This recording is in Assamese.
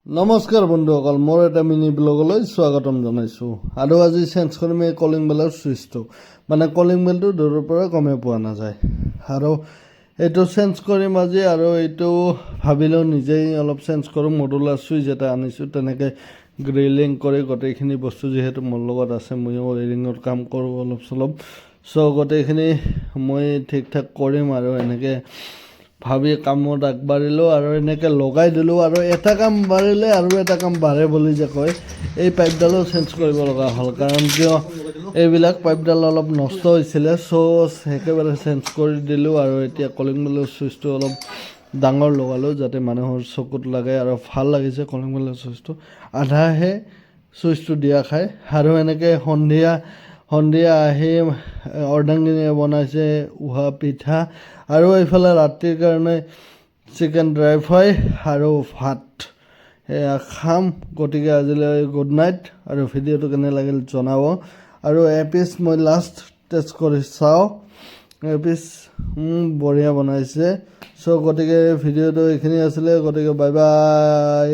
নমস্কাৰ বন্ধুসকল, মোৰ এটা মিনি ব্লগলৈ স্বাগতম জনাইছোঁ। আৰু আজি চেঞ্জ কৰিম এই কলিং বেলৰ ছুইচটো। মানে কলিং বেলটো দূৰৰ পৰা গমেই পোৱা নাযায়। আৰু এইটো চেঞ্জ কৰিম আজি। আৰু এইটো ভাবিলেও নিজেই অলপ চেঞ্জ কৰোঁ। মডুলাৰ ছুইচ এটা আনিছোঁ, তেনেকৈ গ্ৰিলিং কৰি গোটেইখিনি বস্তু যিহেতু মোৰ লগত আছে, ময়ো ৱায়াৰিঙৰ কাম কৰোঁ অলপ চলপ। চ' গোটেইখিনি মই ঠিক ঠাক কৰিম আৰু এনেকৈ ভাবি কামত আগবাঢ়িলোঁ আৰু এনেকৈ লগাই দিলোঁ। আৰু এটা কাম বাঢ়িলে আৰু এটা কাম বাঢ়ে বুলি যে কয়, এই পাইপডালো চেঞ্জ কৰিব লগা হ'ল। কাৰণ কিয় এইবিলাক পাইপডাল অলপ নষ্ট হৈছিলে, চ' একেবাৰে চেঞ্জ কৰি দিলোঁ। আৰু এতিয়া কলিং বেলৰ ছুইচটো অলপ ডাঙৰ লগালোঁ যাতে মানুহৰ চকুত লাগে। আৰু ভাল লাগিছে কলিং বেলৰ ছুইচটো, আধাহে ছুইচটো দিয়া খায়। আৰু এনেকৈ সন্ধিয়া আহি অৰ্ধাংগিনীয়ে বনাইছে উহা পিঠা। আৰু এইফালে ৰাতিৰ কাৰণে চিকেন ড্ৰাই ফ্ৰাই আৰু ভাত এয়া খাম। গতিকে আজিলৈ গুড নাইট। আৰু ভিডিঅ'টো কেনে লাগিল জনাব। আৰু এপিচ মই লাষ্ট টেষ্ট কৰি চাওঁ, এপিচ বঢ়িয়া বনাইছে। চ' গতিকে ভিডিঅ'টো এইখিনি আছিলে। গতিকে বাই বাই।